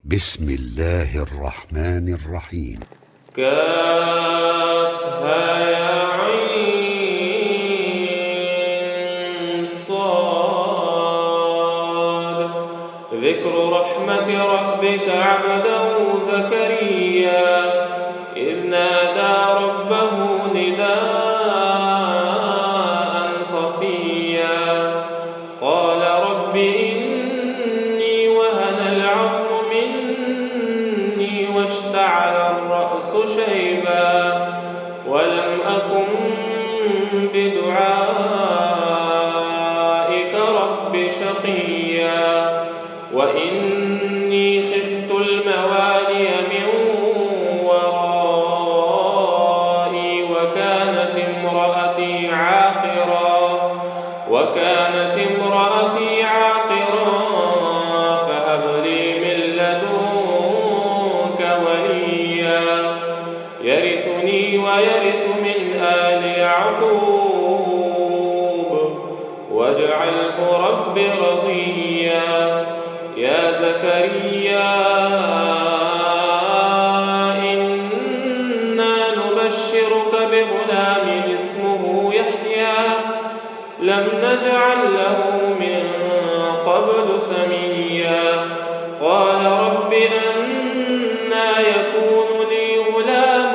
بسم الله الرحمن الرحيم. كافها يا عين صاد. ذكر رحمة ربك عبده زكريا إذ نادى ربه نداء خفيا قال رب إني وهن العظم مني واشتعل الرأس شيبا ولم أكن بدعائك رب شقيا وإني خفت الموالي من ورائي وكانت امرأتي عاقرا فهب لي من لدنك وليا يرثني ويرث من آل يعقوب واجعله رب رضيا. يا زكريا إنا نبشرك بغلام اسمه يحيى لم نجعل له من قبل سميا قال رب أنى يكون لي غلام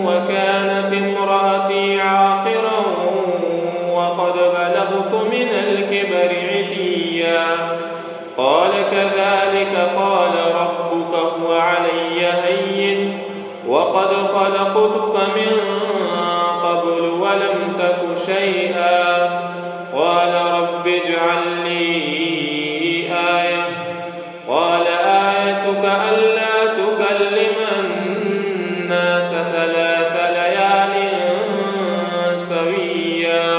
وكانت امرأتي عاقرا وقد بلغت من الكبر عتيا قال كذلك قال ربك هو علي هين وقد خلقتك من قبل ولم تك شيئا قال رب اجعل لي آية قال آيتك ألا تكلم الناس 3 ليال سويا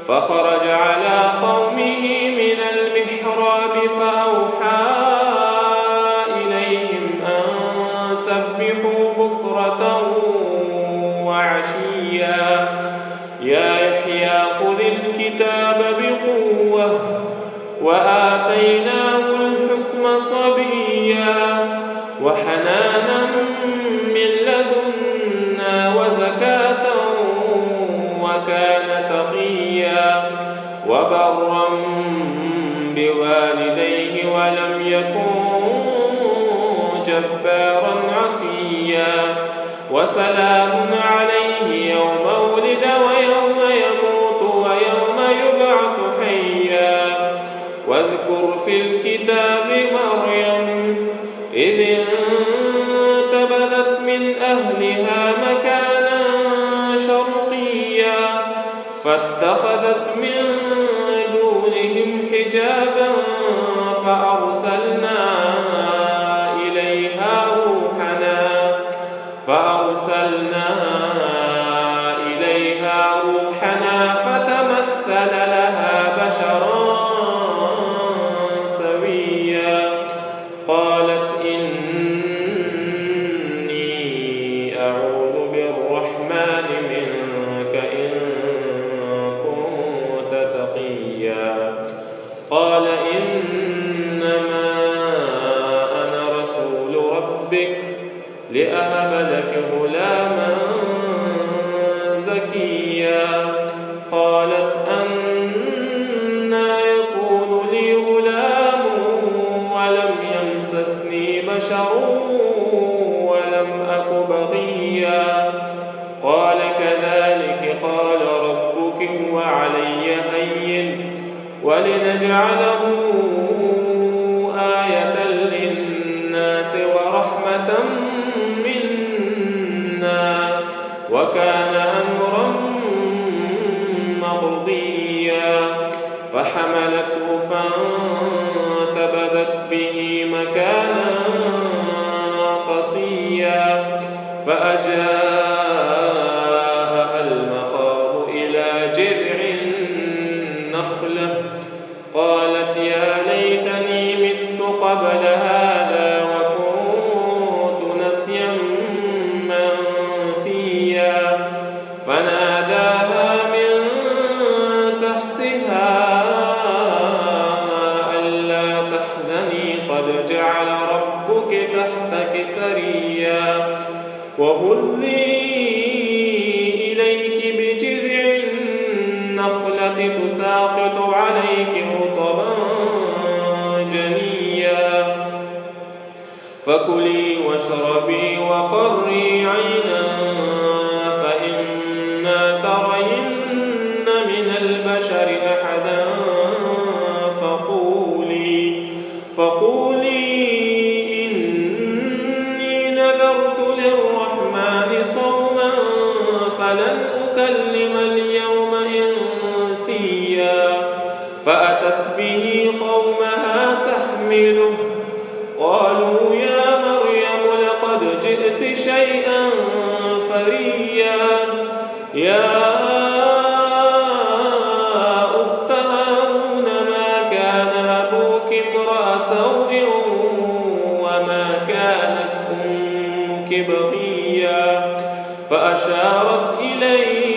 فخرج على قومه من المحراب فأوحى إليهم أن سبحوا بكرة وعشيا يا يحيى خذ الكتاب بقوة وآتيناه الحكم صبيا وحنانا من لدنا وزكاة وكان تقيا وبرا بوالديه ولم يكن جبارا عصيا وسلام عليه يوم ولد ويوم يموت ويوم يبعث حيا واذكر في الكتاب مريم إذ انتبذت من أهلها مكانا شرقيا فاتخذت من دونهم حجابا فأرسلنا إليها روحنا فتمثل لها بشرا سويا قالت إني أعوذ بالرحمن منك إن كنت تقيا قال إنما أنا رسول ربك لأهب لك غلاما زكيا قالت أنى يكون لي غلام ولم يمسسني بشر ولم أك بغيا قال كذلك قال ربك هو علي هين ولنجعله آية للناس ورحمة وكان أمرا مقضيا فحملته فانتبذت به مكانا قصيا فأجاءها المخاض إلى جذع النخلة قالت يا ليتني مت قبل هذا وكنت نسيا فناداها من تحتها ألا تحزني قد جعل وهزي إليك بجذع النخلة تساقط عليك رطبا جنيا فكلي واشربي وقري عينا فإما ترين من البشر أحدا فقولي إني نذرت للرحمن صوما فلن أكلم اليوم إنسيا فأتت به قومها تحمله قالوا يا مريم لقد جئت شيئا فريا يا أخت هارون ما كان أبوك امرأ سوء وما كانت أمك بغيا فأشارت إليه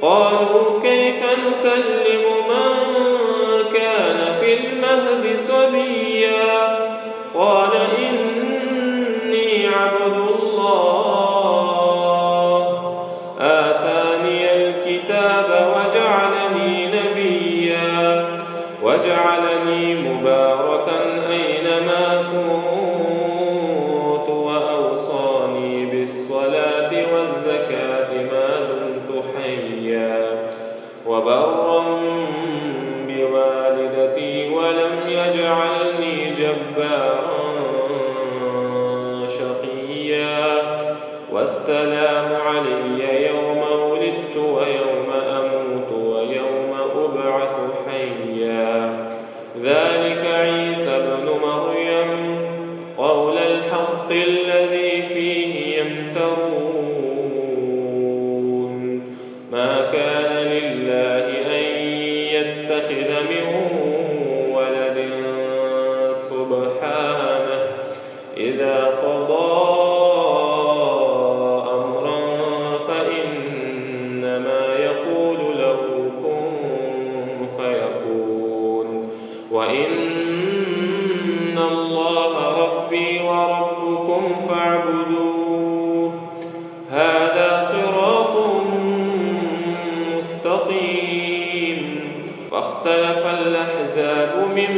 قالوا كيف نكلم من كان في المهد صبيا قال إني عبد الله آتاني الكتاب وجعلني نبيا وجعلني مباركا أينما كنت وأوصاني بالصلاة والزكاة ما دمت حيا وبرا بوالدتي ولم يجعلني جبارا شقيا والسلام علي يوم ولدت ويوم أموت ويوم أبعث حيا ذلك عيسى ابن مريم قول الحق الذي فيه يمترون ما كان لله أن يتخذ من ولد سبحانه إذا قضى أمرا فإنما يقول له كن فيكون وإن الله ربي وربكم فاعبدوه هذا صراط مستقيم فاختلف الأحزاب من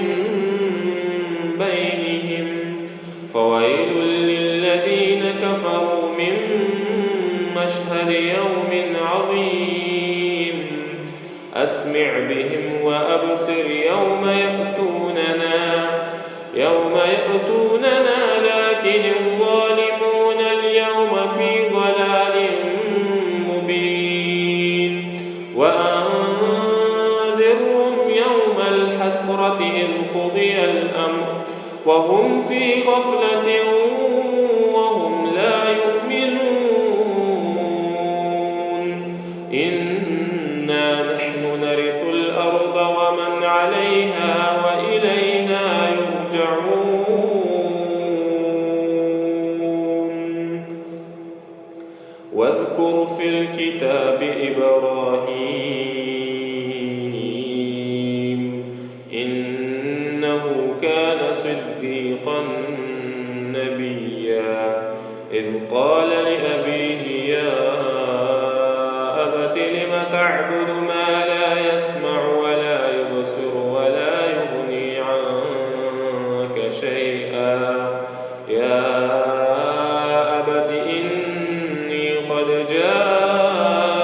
بينهم فويل للذين كفروا من مشهد يوم عظيم أسمع بهم وأبصر يوم يأتوننا لكن الظالمون اليوم في ضلال مبين وأنذرهم يوم الحسرة إذ قضي الأمر وهم في غفلة وهم لا يؤمنون إنا نحن نرث الأرض ومن عليها وإلينا يرجعون واذكر في الكتاب إبراهيم إنه كان صديقا نبيا إذ قال لأبيه يا أبت لم تعبد ما لا يسمع ولا يبصر ولا يغني عنك شيئا يا أبت إني قد جاءني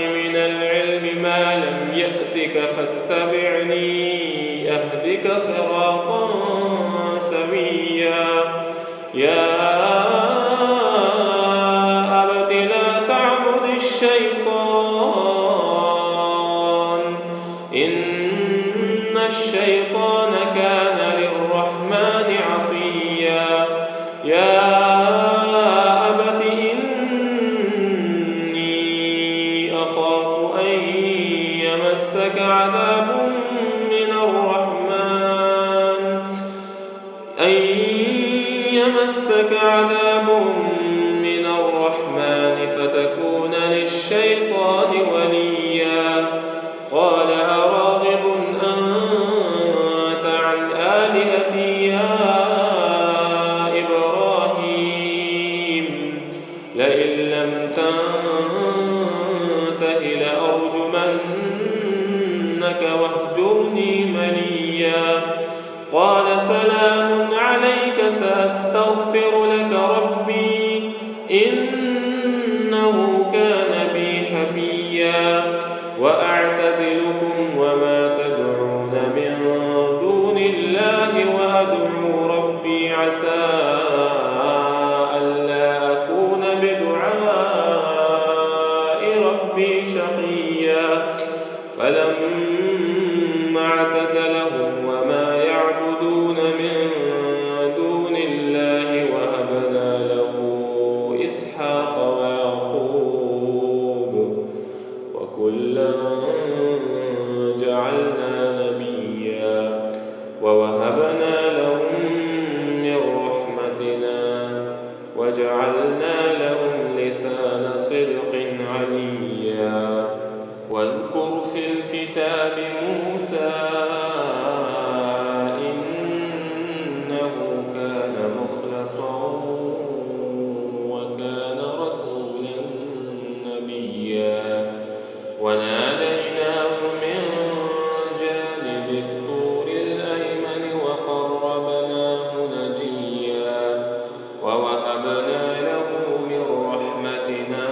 من العلم ما لم يأتك فاتبعني أهدك صراطا سويا يا أبت لا تعبد الشيطان إن الشيطان كان للرحمن عصيا يا أبت إني أخاف أن يمسك عذاب من الرحمن فتكون للشيطان وليا قال أراغب أنت عن آلهتي يا إبراهيم قال سلام عليك سأستغفر لك ربي إنه كان بي حفيا وأعتزلكم وما تدعون من دون الله وأدعو ربي عسى ألا أكون بدعاء ربي شقيا فلما اعتزلهم وما يعبدون من دون الله وهبنا له إسحاق ويعقوب وكلا جعلنا نبيا ووهبنا لهم من رحمتنا وجعلنا لهم لسان صدق عليا واذكر في الكتاب موسى إنه كان مخلصا وكان رسولا نبيا وناديناه من جانب الطور الأيمن وقربناه نجيا ووهبنا له من رحمتنا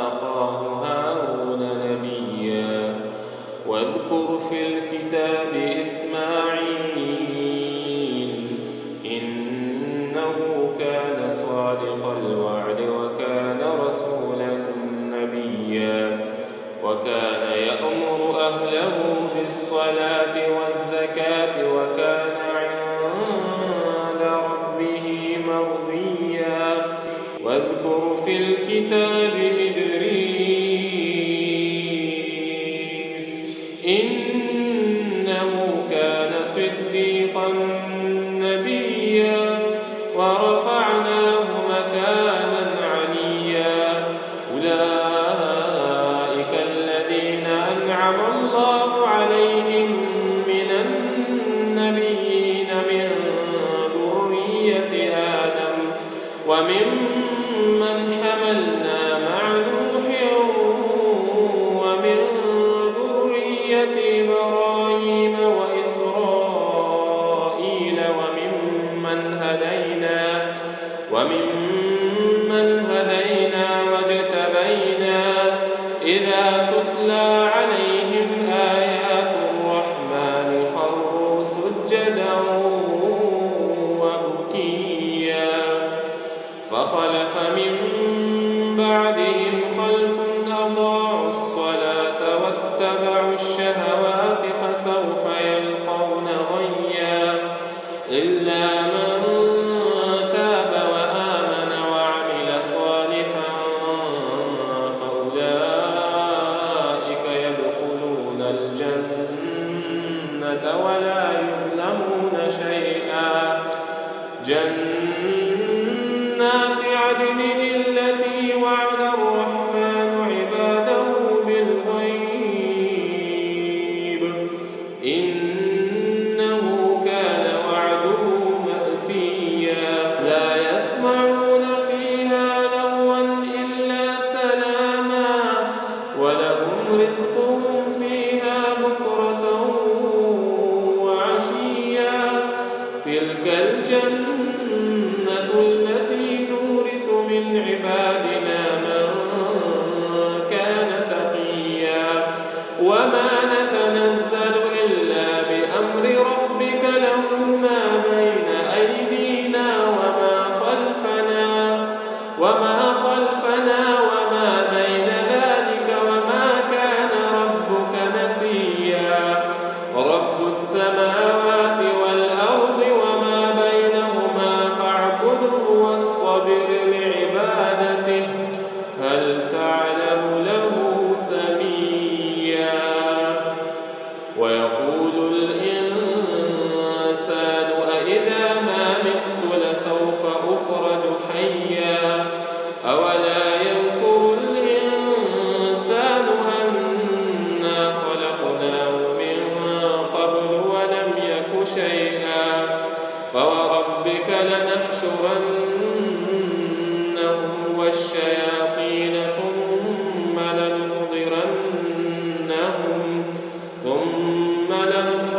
أخاه هارون نبيا واذكر في الكتاب إسماعيل إنه كان صادق الوعد وكان رسولا نبيا وكان يأمر أهله بالصلاة والزكاة وكان عند ربه مرضيا واذكر في الكتاب إدريس إنه كان صديقا نبيا ورفعناه مكانا عليا أولئك الذين أنعم الله عليهم من النبيين من ذرية آدم وممن حملنا مع نوح ومن ذرية إبراهيم وإسرائيل وممن هدينا واجتبينا إذا تتلى عليهم آيات الرحمن خروا سجدا وبكيا فخلف من بعدهم خلف أضاعوا الصلاة واتبعوا الشهوات فسوف يلقون غيا إلا من تاب وآمن وعمل صالحا فأولئك يدخلون الجنة ولا يظلمون شيئا جنات عدن التي وعد الرحمن عباده بالغيب إنه كان وعده مأتيا لا يسمعون فيها لغوا إلا سلاما ولهم رزقهم فيها بكرة وعشيا تلك الجنة التي نورث من عبادنا من كان تقيا وما نتنزل إلا بأمر ربك له ما بين أيدينا وما خلفنا وما بين ذلك وما كان ربك نسيا رب السماوات والأرض وما بينهما فاعبده واصطبر لعبادته هل تعلم له سميا ويقول الإنسان أإذا ما مت لسوف أخرج حيا أولا يذكر الإنسان أنا خلقناه من قبل ولم يك شيئا فوربك لنحشرنهم والشياطين ثم لنحضرنهم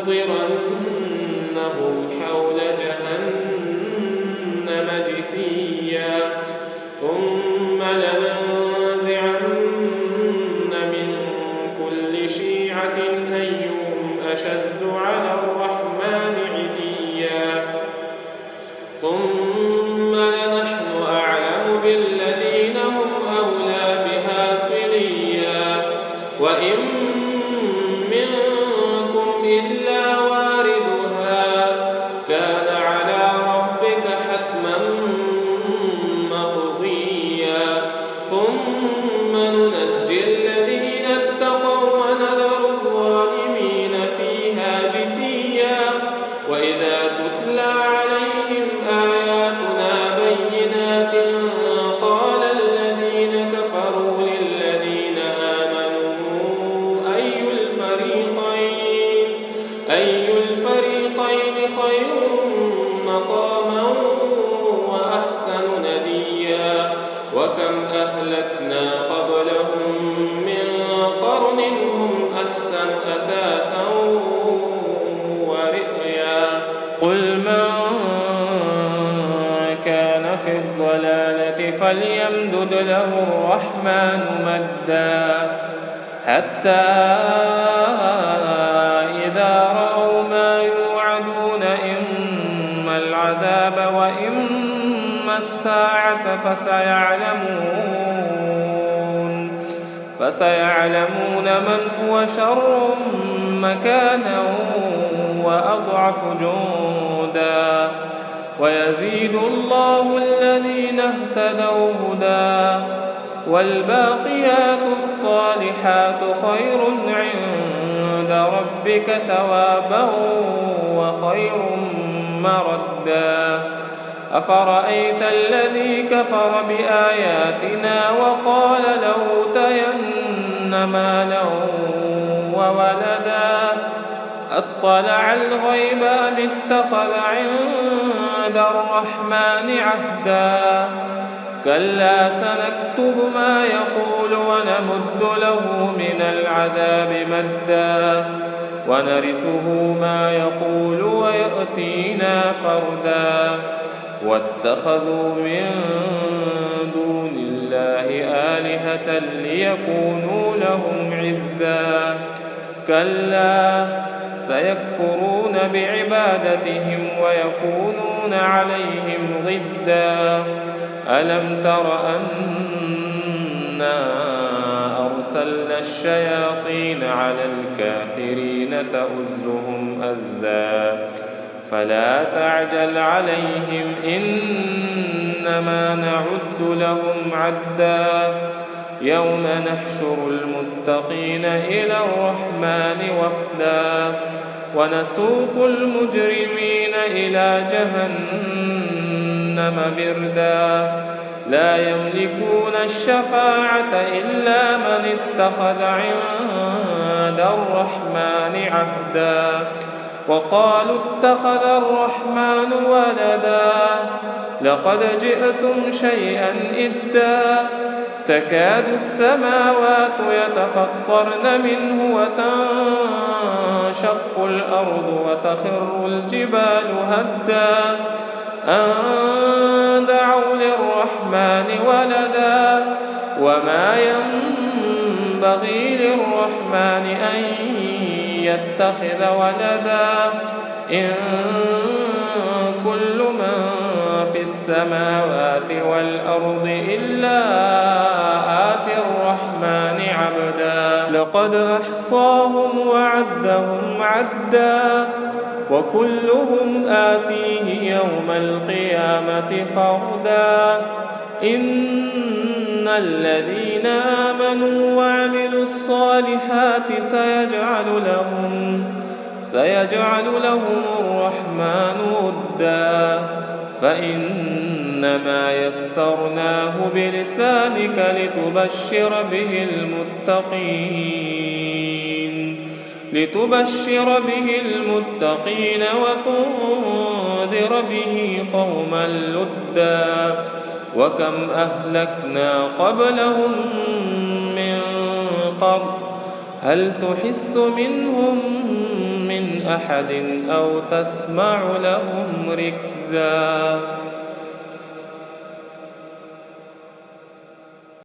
لنحضرنهم حول جهنم جثيا ثم لننزعن من كل شيعة أيهم أشد على الرحمن عتيا ثم لنحن أعلم بالذين هم أولى بها صليا وإن منكم إلا واردها كان على ربك حتما مقضيا ثم ننجي الذين اتقوا ونذر الظالمين فيها جثيا وإذا تتلى عليهم آياتنا بينات قال الذين كفروا للذين آمنوا أي الفريقين خير مقاما وأحسن نديا وكم أهلكنا قبلهم من قرن هم أحسن أثاثا ورئيا قل من كان في الضلالة فليمدد له الرحمن مدا حتى إذا رأوا ما يوعدون إما العذاب وإما الساعة فسيعلمون من هو شر مكانا وأضعف جندا ويزيد الله الذين اهتدوا هدى والباقيات الصالحات خير عند ربك ثوابا وخير مردا أفرأيت الذي كفر بآياتنا وقال لأوتين مالا وولدا أطلع الغيب أم اتخذ عند الرحمن عهدا كلا سنكتب ما يقول ونمد له من العذاب مدا ونرثه ما يقول ويأتينا فردا واتخذوا من دون الله آلهة ليكونوا لهم عزا كلا سيكفرون بعبادتهم ويكونون عليهم ضدا ألم تر أنا أرسلنا الشياطين على الكافرين تؤزهم أزا فلا تعجل عليهم إنما نعد لهم عدا يوم نحشر المتقين إلى الرحمن وفدا ونسوق المجرمين إلى جهنم بردا لا يملكون الشفاعة إلا من اتخذ عند الرحمن عهدا وقالوا اتخذ الرحمن ولدا لقد جئتم شيئا إدا تكاد السماوات يتفطرن منه وتنشق الأرض وتخر الجبال هدا أن دعوا للرحمن ولدا وما ينبغي للرحمن أن يتخذ ولدا إن كل من في السماوات والأرض إلا آتي الرحمن عبدا لقد أحصاهم وعدهم عدا وكلهم آتيه يوم القيامة فردا إن الذين آمنوا وعملوا الصالحات سيجعل لهم الرحمن ودا فإنما يسرناه بلسانك لتبشر به المتقين وتنذر به قوما لدا وكم أهلكنا قبلهم من قرن هل تحس منهم من أحد أو تسمع لهم ركزا